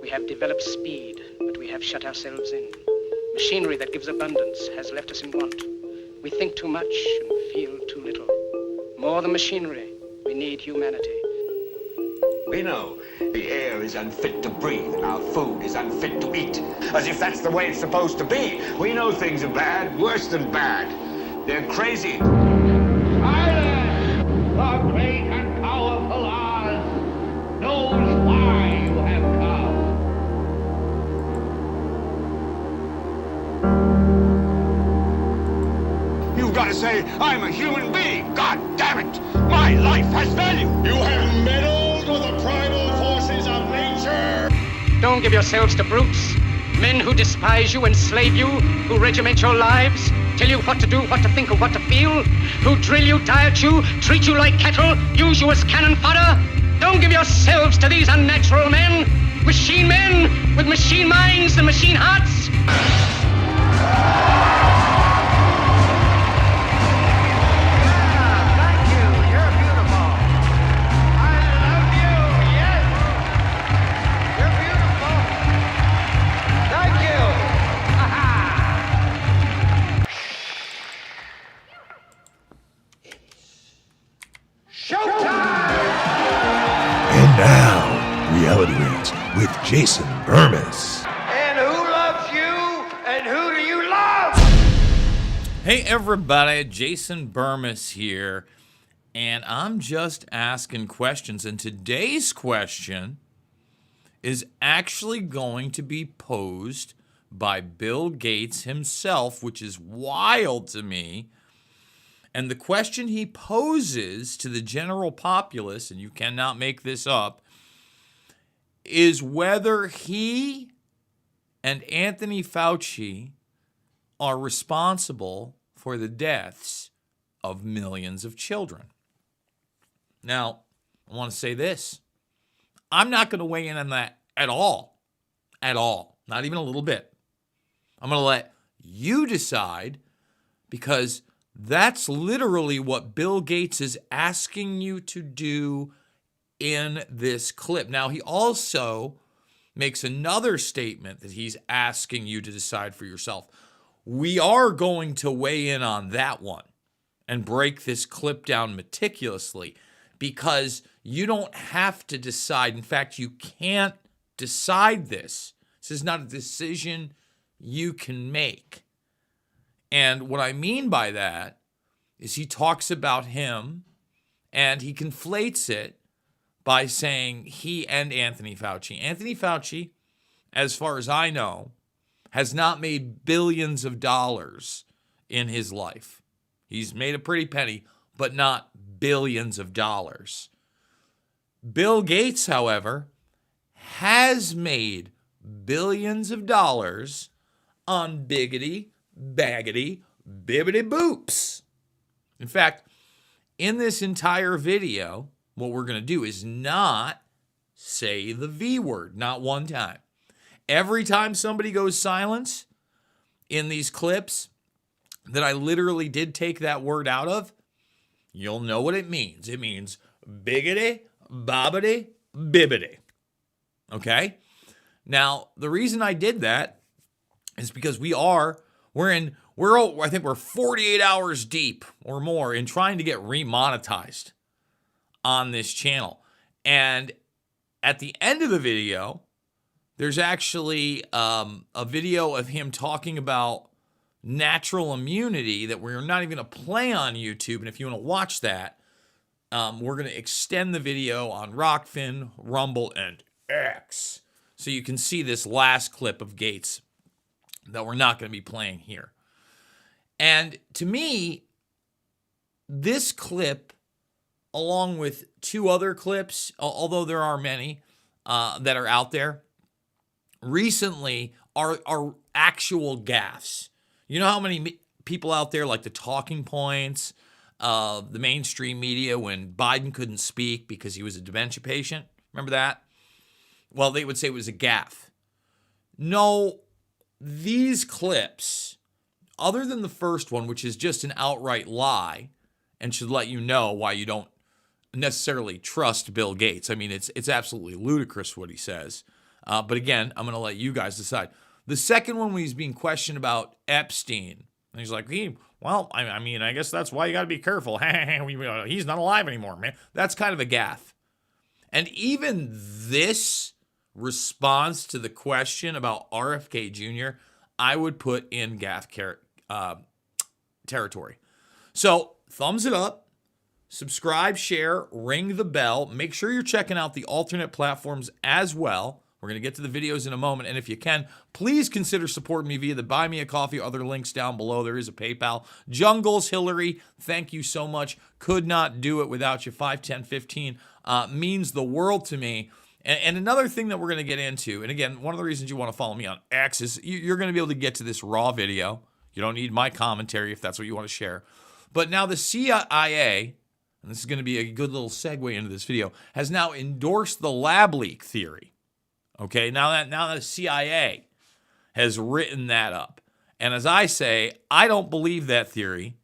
We have developed speed, but we have shut ourselves in. Machinery that gives abundance has left us in want. We think too much and feel too little. More than machinery, we need humanity. We know the air is unfit to breathe and our food is unfit to eat. As if that's the way it's supposed to be. We know things are bad, worse than bad. They're crazy. Silence! The great and powerful Oz knows why you have come. You've got to say, I'm a human being. God damn it. My life has value. You have meddled with the primal forces of nature. Don't give yourselves to brutes, men who despise you, enslave you, who regiment your lives, tell you what to do, what to think, or what to feel, who drill you, diet you, treat you like cattle, use you as cannon fodder. Don't give yourselves to these unnatural men with machine minds and machine hearts. And now, Reality Rants with Jason Bermas. And who loves you? And who do you love? Hey everybody, Jason Bermas here, and I'm just asking questions. And today's question is actually going to be posed by Bill Gates himself, which is wild to me. And the question he poses to the general populace, and you cannot make this up, is whether he and Anthony Fauci are responsible for the deaths of millions of children. Now, I want to say this. I'm not going to weigh in on that at all. At all. Not even a little bit. I'm going to let you decide, because that's literally what Bill Gates is asking you to do in this clip. Now, he also makes another statement that he's asking you to decide for yourself. We are going to weigh in on that one and break this clip down meticulously, because you don't have to decide. In fact, you can't decide this. This is not a decision you can make. And what I mean by that is he talks about him and he conflates it by saying he and Anthony Fauci. Anthony Fauci, as far as I know, has not made billions of dollars in his life. He's made a pretty penny, but not billions of dollars. Bill Gates, however, has made billions of dollars on biggity, baggity, bibbity boops. In fact, in this entire video, what we're going to do is not say the V word, not one time. Every time somebody goes silent in these clips that I literally did take that word out of, you'll know what it means. It means biggity, bobbity, bibbity. Okay? Now, the reason I did that is because I think we're 48 hours deep or more in trying to get remonetized on this channel. And at the end of the video, there's actually a video of him talking about natural immunity that we're not even going to play on YouTube. And if you want to watch that, we're going to extend the video on Rockfin, Rumble, and X, so you can see this last clip of Gates that we're not going to be playing here. And to me, this clip, along with two other clips, although there are many that are out there, recently are actual gaffes. You know how many people out there, like the talking points of the mainstream media when Biden couldn't speak because he was a dementia patient? Remember that? Well, they would say it was a gaffe. No, these clips, other than the first one, which is just an outright lie and should let you know why you don't necessarily trust Bill Gates. I mean, it's absolutely ludicrous what he says. But again, I'm going to let you guys decide. The second one, when he's being questioned about Epstein, and he's like, I mean, I guess that's why you got to be careful. He's not alive anymore, man. That's kind of a gaffe. And even this response to the question about RFK Jr., I would put in gaffe territory. So thumbs it up, subscribe, share, ring the bell. Make sure you're checking out the alternate platforms as well. We're going to get to the videos in a moment. And if you can, please consider supporting me via the Buy Me a Coffee, other links down below. There is a PayPal. Jungles, Hillary, thank you so much. Could not do it without you. 5, 10, 15 means the world to me. And another thing that we're going to get into, and again, one of the reasons you want to follow me on X is you're going to be able to get to this raw video. You don't need my commentary if that's what you want to share. But now the CIA, and this is going to be a good little segue into this video, has now endorsed the lab leak theory. Okay, now that the CIA has written that up. And as I say, I don't believe that theory.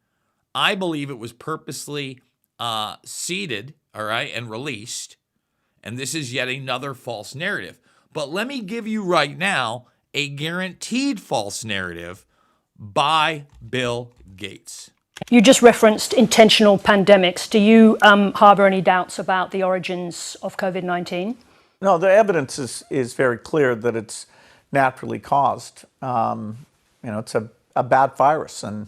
I believe it was purposely seeded, all right, and released. And this is yet another false narrative. But let me give you right now a guaranteed false narrative by Bill Gates. You just referenced intentional pandemics. Do you harbor any doubts about the origins of COVID-19? No, the evidence is very clear that it's naturally caused. It's a bad virus, and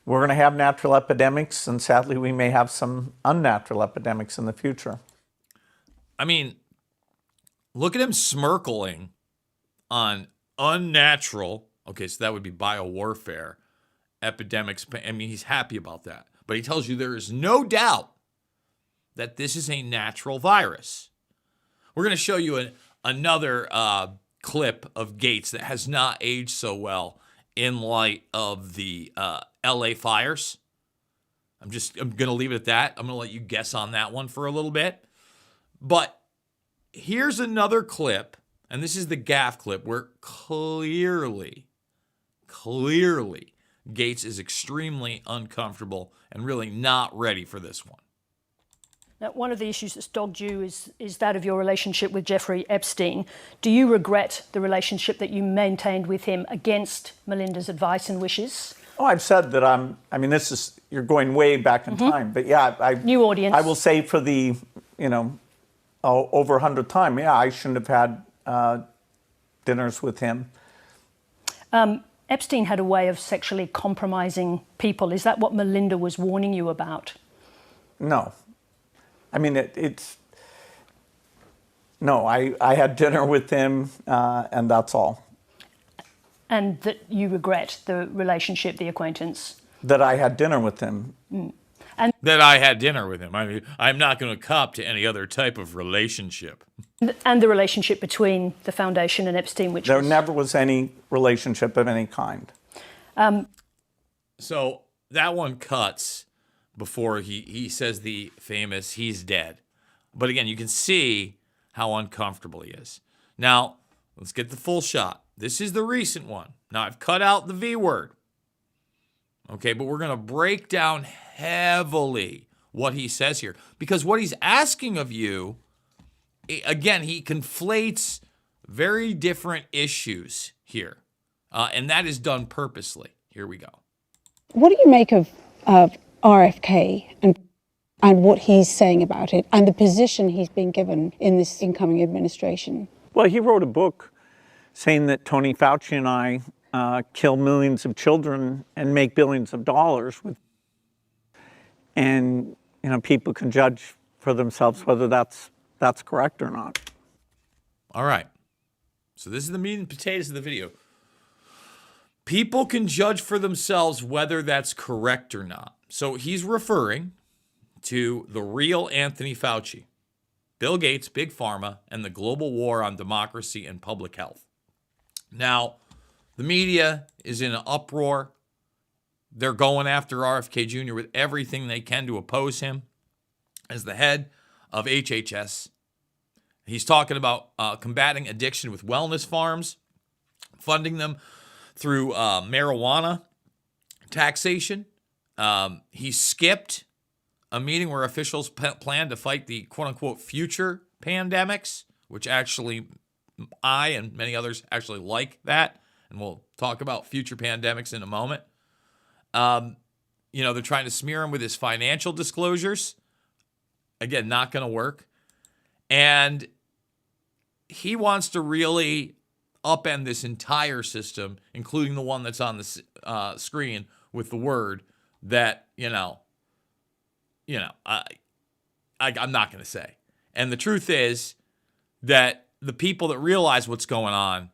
we're going to have natural epidemics, and sadly, we may have some unnatural epidemics in the future. I mean, look at him smirkling on unnatural, okay, so that would be biowarfare, epidemics. I mean, he's happy about that. But he tells you there is no doubt that this is a natural virus. We're going to show you another clip of Gates that has not aged so well in light of the LA fires. I'm going to leave it at that. I'm going to let you guess on that one for a little bit. But here's another clip, and this is the gaffe clip, where clearly, Gates is extremely uncomfortable and really not ready for this one. Now, one of the issues that's dogged you is that of your relationship with Jeffrey Epstein. Do you regret the relationship that you maintained with him against Melinda's advice and wishes? Oh, I've said that you're going way back in time, but yeah, new audience. I will say for the, over 100th time, yeah, I shouldn't have had dinners with him. Epstein had a way of sexually compromising people. Is that what Melinda was warning you about? No. I mean, no, I had dinner with him, and that's all. And that you regret the relationship, the acquaintance? That I had dinner with him. And that I had dinner with him. I mean, I'm not going to cop to any other type of relationship. And the relationship between the foundation and Epstein, which there never was any relationship of any kind. So that one cuts before he says the famous, he's dead. But again, you can see how uncomfortable he is. Now, let's get the full shot. This is the recent one. Now, I've cut out the V word. Okay, but we're going to break down heavily what he says here. Because what he's asking of you, again, he conflates very different issues here. And that is done purposely. Here we go. What do you make of RFK and what he's saying about it and the position he's been given in this incoming administration? Well, he wrote a book saying that Tony Fauci and I kill millions of children and make billions of dollars with, and people can judge for themselves whether that's correct or not. All right. So this is the meat and potatoes of the video. People can judge for themselves whether that's correct or not. So he's referring to the real Anthony Fauci, Bill Gates, Big Pharma, and the global war on democracy and public health. Now, the media is in an uproar. They're going after RFK Jr. with everything they can to oppose him as the head of HHS. He's talking about combating addiction with wellness farms, funding them through marijuana taxation. He skipped a meeting where officials plan to fight the quote-unquote future pandemics, which actually I and many others actually like that, and we'll talk about future pandemics in a moment. They're trying to smear him with his financial disclosures. Again, not going to work. And he wants to really upend this entire system, including the one that's on the screen with the word that, I'm not going to say. And the truth is that the people that realize what's going on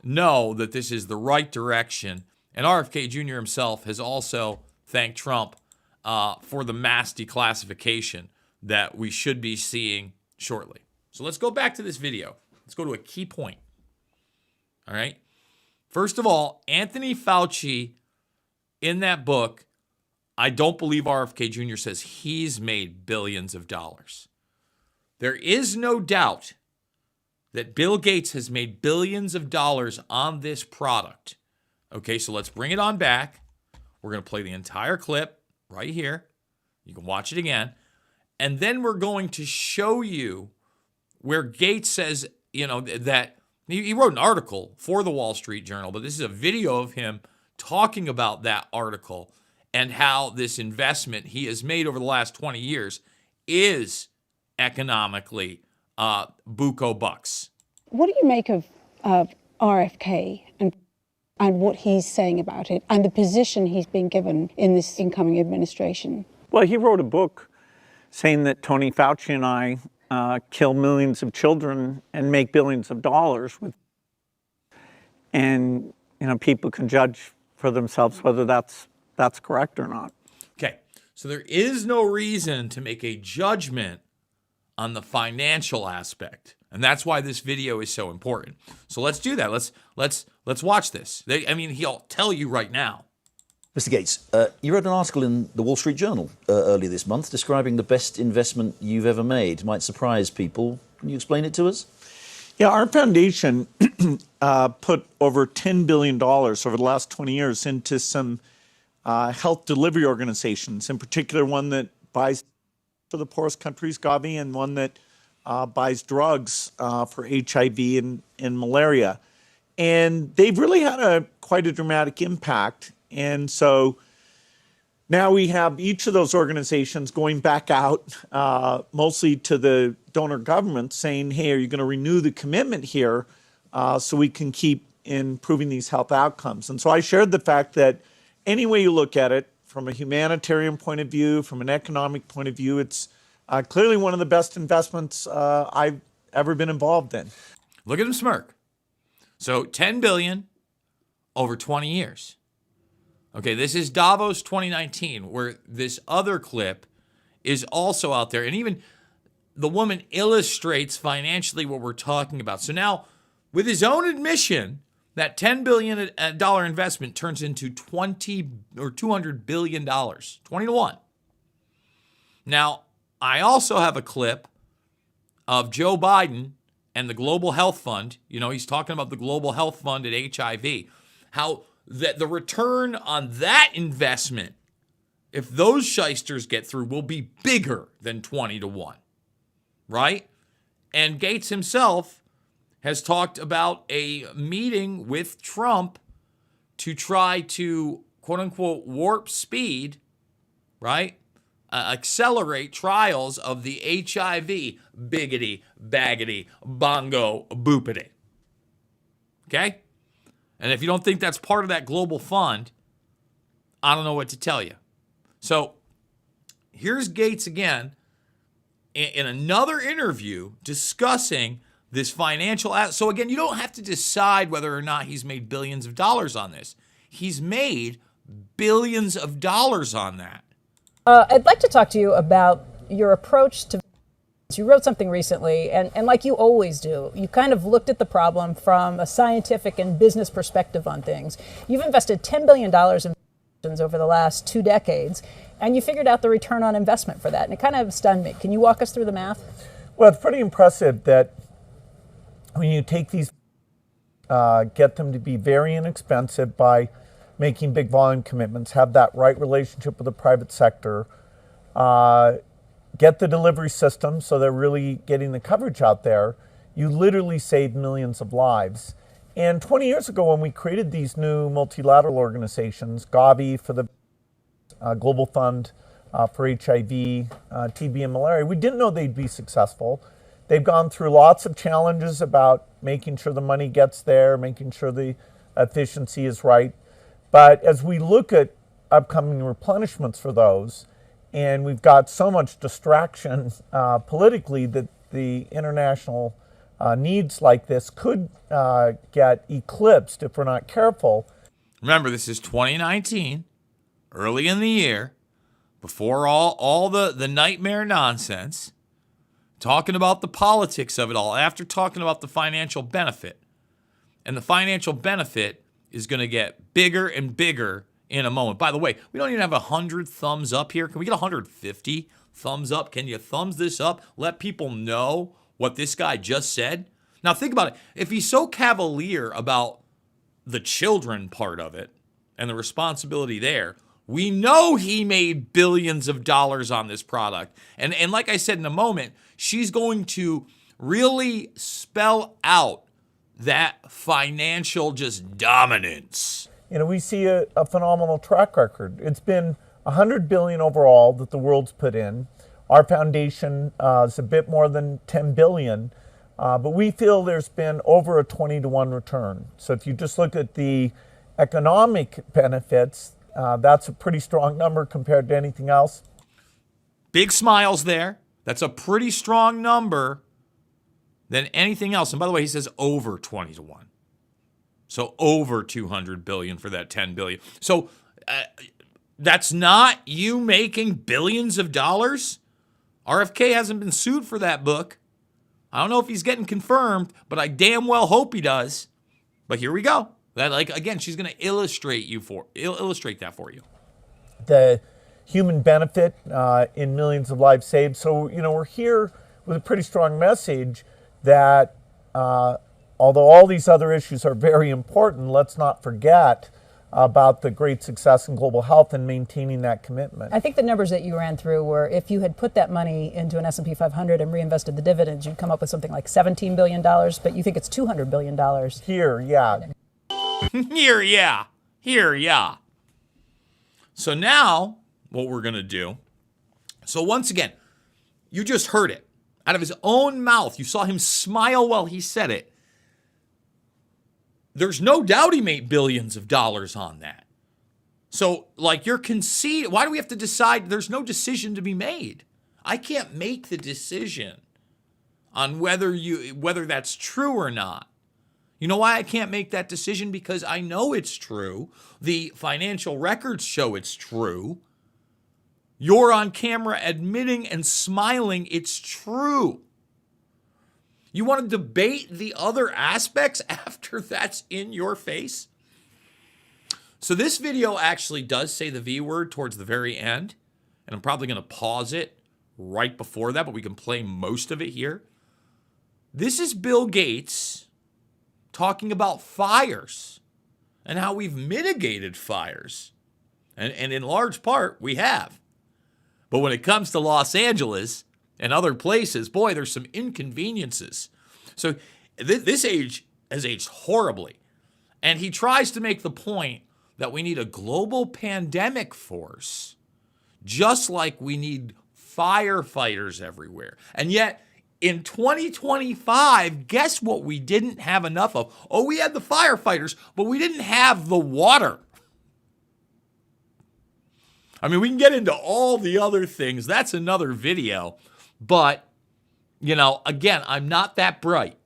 know that this is the right direction. And RFK Jr. himself has also thanked Trump for the mass declassification that we should be seeing shortly. So let's go back to this video. Let's go to a key point. All right. First of all, Anthony Fauci, in that book, I don't believe RFK Jr. says he's made billions of dollars. There is no doubt that Bill Gates has made billions of dollars on this product. Okay, so let's bring it on back. We're going to play the entire clip right here. You can watch it again. And then we're going to show you where Gates says, that he wrote an article for the Wall Street Journal, but this is a video of him talking about that article and how this investment he has made over the last 20 years is economically buco bucks. What do you make of RFK and what he's saying about it and the position he's been given in this incoming administration? Well, he wrote a book saying that Tony Fauci and I kill millions of children and make billions of dollars with, and people can judge for themselves whether that's correct or not. Okay, so there is no reason to make a judgment on the financial aspect, and that's why this video is so important. So let's do that. Let's watch this. He'll tell you right now. Mr. Gates, you wrote an article in the Wall Street Journal earlier this month describing the best investment you've ever made. Might surprise people. Can you explain it to us? Yeah, our foundation put over $10 billion over the last 20 years into some health delivery organizations, in particular one that buys for the poorest countries, Gavi, and one that buys drugs for HIV and malaria. And they've really had quite a dramatic impact. And so now we have each of those organizations going back out, mostly to the donor government, saying, hey, are you going to renew the commitment here so we can keep improving these health outcomes? And so I shared the fact that any way you look at it, from a humanitarian point of view, from an economic point of view, it's clearly one of the best investments I've ever been involved in. Look at him smirk. So $10 billion over 20 years. Okay, this is Davos 2019, where this other clip is also out there. And even the woman illustrates financially what we're talking about. So now, with his own admission, that $10 billion investment turns into $200 billion, 20 to 1. Now, I also have a clip of Joe Biden and the Global Health Fund. He's talking about the Global Health Fund at HIV, how that the return on that investment, if those shysters get through, will be bigger than 20 to 1, right? And Gates himself has talked about a meeting with Trump to try to, quote unquote, warp speed, right? Accelerate trials of the HIV biggity, baggity, bongo, boopity. Okay? And if you don't think that's part of that global fund, I don't know what to tell you. So here's Gates again in another interview discussing this financial. So again, you don't have to decide whether or not he's made billions of dollars on this. He's made billions of dollars on that. I'd like to talk to you about your approach to. You wrote something recently, and like you always do, you kind of looked at the problem from a scientific and business perspective on things. You've invested $10 billion in over the last 2 decades, and you figured out the return on investment for that, and it kind of stunned me. Can you walk us through the math? Well, it's pretty impressive that when you take these, get them to be very inexpensive by making big volume commitments, have that right relationship with the private sector, get the delivery system so they're really getting the coverage out there. you literally save millions of lives. And 20 years ago, when we created these new multilateral organizations, Gavi for the Global Fund for HIV, TB, and malaria, we didn't know they'd be successful. They've gone through lots of challenges about making sure the money gets there, making sure the efficiency is right. But as we look at upcoming replenishments for those, and we've got so much distraction politically that the international needs like this could get eclipsed if we're not careful. Remember, this is 2019, early in the year, before all the nightmare nonsense, talking about the politics of it all, after talking about the financial benefit. And the financial benefit is going to get bigger and bigger in a moment. By the way, we don't even have 100 thumbs up here. Can we get 150 thumbs up? Can you thumbs this up? Let people know what this guy just said. Now think about it. If he's so cavalier about the children part of it and the responsibility there, we know he made billions of dollars on this product. And like I said in a moment, she's going to really spell out that financial just dominance. You know, we see a phenomenal track record. It's been $100 billion overall that the world's put in. Our foundation is a bit more than $10 billion, but we feel there's been over a 20-to-1 return. So if you just look at the economic benefits, that's a pretty strong number compared to anything else. Big smiles there. That's a pretty strong number than anything else. And by the way, he says over 20-to-1. So over 200 billion for that 10 billion. So that's not you making billions of dollars. RFK hasn't been sued for that book. I don't know if he's getting confirmed, but I damn well hope he does. But here we go. That, like, again, she's going to illustrate that for you. The human benefit in millions of lives saved. So, you know, we're here with a pretty strong message that although all these other issues are very important, let's not forget about the great success in global health and maintaining that commitment. I think the numbers that you ran through were, if you had put that money into an S&P 500 and reinvested the dividends, you'd come up with something like $17 billion, but you think it's $200 billion. Here, yeah. Here, yeah. So now, what we're going to do, so once again, you just heard it out of his own mouth. You saw him smile while he said it. There's no doubt he made billions of dollars on that. So, like, you're conceding. Why do we have to decide? There's no decision to be made. I can't make the decision on whether that's true or not. You know why I can't make that decision? Because I know it's true. The financial records show it's true. You're on camera admitting and smiling it's true. You want to debate the other aspects after that's in your face? So this video actually does say the V word towards the very end, and I'm probably going to pause it right before that, but we can play most of it here. This is Bill Gates talking about fires and how we've mitigated fires. And in large part, we have. But when it comes to Los Angeles and other places, boy, there's some inconveniences. So this age has aged horribly. And he tries to make the point that we need a global pandemic force, just like we need firefighters everywhere. And yet, in 2025, guess what we didn't have enough of? Oh, we had the firefighters, but we didn't have the water. I mean, we can get into all the other things. That's another video. But, you know, again, I'm not that bright.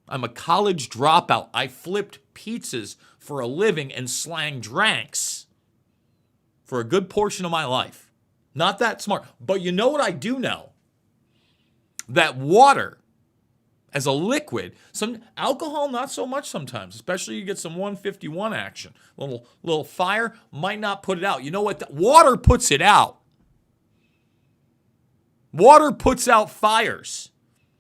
I'm a college dropout. I flipped pizzas for a living and slang dranks for a good portion of my life. Not that smart. But you know what I do know? That water as a liquid, some alcohol, not so much sometimes, especially you get some 151 action. Little fire might not put it out. You know what? Water puts it out. Water puts out fires.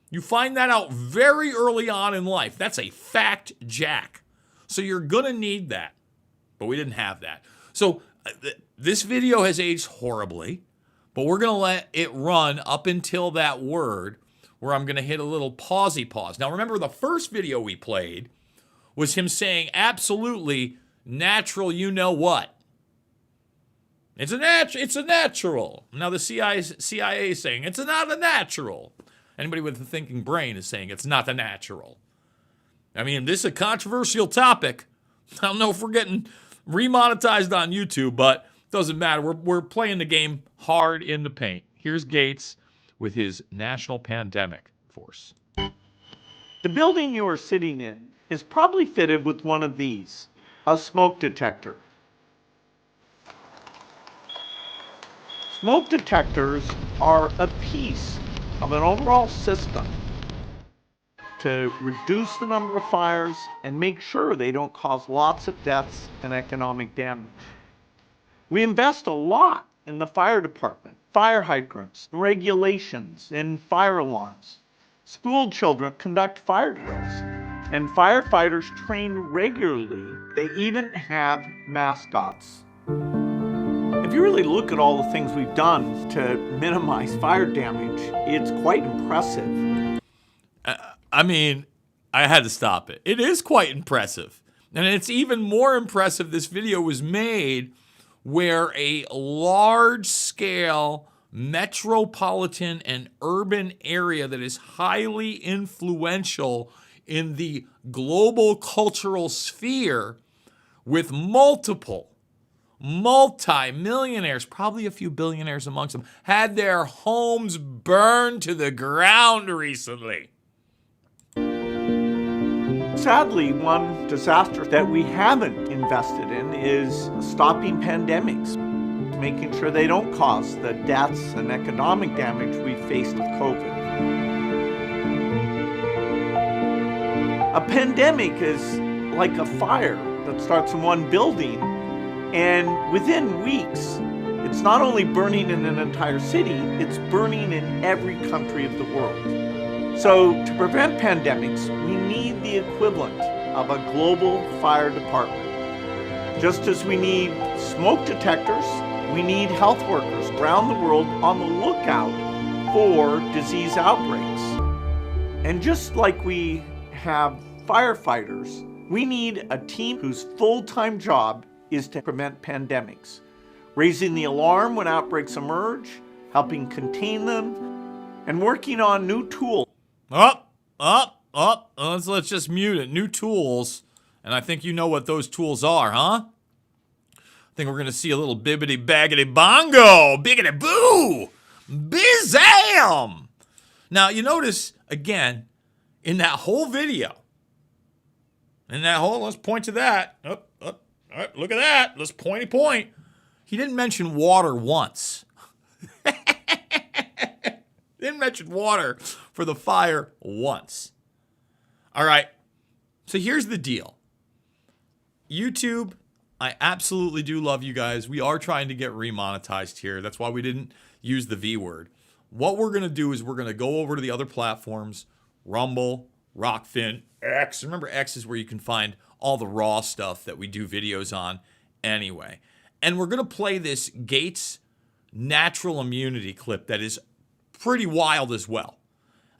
You find that out very early on in life. That's a fact, Jack. So you're going to need that. But we didn't have that. So this video has aged horribly, but we're going to let it run up until that word where I'm going to hit a little pausey pause. Now, remember, the first video we played was him saying absolutely natural you know what. It's a natural. Now the CIA is saying it's not a natural. Anybody with a thinking brain is saying it's not the natural. I mean, this is a controversial topic. I don't know if we're getting remonetized on YouTube, but it doesn't matter. We're playing the game hard in the paint. Here's Gates with his National Pandemic Force. The building you are sitting in is probably fitted with one of these, a smoke detector. Smoke detectors are a piece of an overall system to reduce the number of fires and make sure they don't cause lots of deaths and economic damage. We invest a lot in the fire department, fire hydrants, regulations, and fire alarms. School children conduct fire drills, and firefighters train regularly. They even have mascots. If you really look at all the things we've done to minimize fire damage, it's quite impressive. I mean, I had to stop it. It is quite impressive. And it's even more impressive this video was made where a large-scale metropolitan and urban area that is highly influential in the global cultural sphere with multi-millionaires, probably a few billionaires amongst them, had their homes burned to the ground recently. Sadly, one disaster that we haven't invested in is stopping pandemics, making sure they don't cause the deaths and economic damage we faced with COVID. A pandemic is like a fire that starts in one building, and within weeks, it's not only burning in an entire city, it's burning in every country of the world. So to prevent pandemics, we need the equivalent of a global fire department. Just as we need smoke detectors, we need health workers around the world on the lookout for disease outbreaks. And just like we have firefighters, we need a team whose full-time job is to prevent pandemics, raising the alarm when outbreaks emerge, helping contain them, and working on new tools. Let's just mute it. New tools. And I think you know what those tools are, huh? I think we're going to see a little bibbity baggity bongo. Biggity boo. Bizam. Now, you notice, again, in that whole video, let's point to that. All right, look at that. Let's point. He didn't mention water once. Didn't mention water for the fire once. All right. So here's the deal. YouTube, I absolutely do love you guys. We are trying to get remonetized here. That's why we didn't use the V word. What we're going to do is we're going to go over to the other platforms, Rumble, Rockfin, X. Remember, X is where you can find all the raw stuff that we do videos on anyway. And we're going to play this Gates natural immunity clip that is pretty wild as well.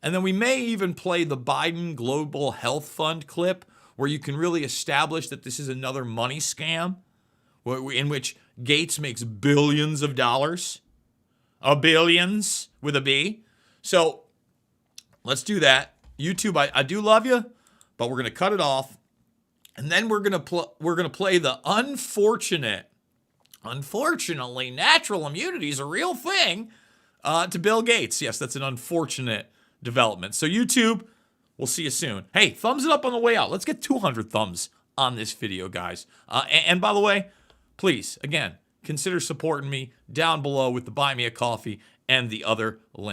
And then we may even play the Biden Global Health Fund clip where you can really establish that this is another money scam in which Gates makes billions of dollars. Billions with a B. So let's do that. YouTube, I do love you, but we're going to cut it off. And then we're going to play the unfortunately, natural immunity is a real thing to Bill Gates. Yes, that's an unfortunate development. So YouTube, we'll see you soon. Hey, thumbs it up on the way out. Let's get 200 thumbs on this video, guys. And by the way, please, again, consider supporting me down below with the Buy Me a Coffee and the other link.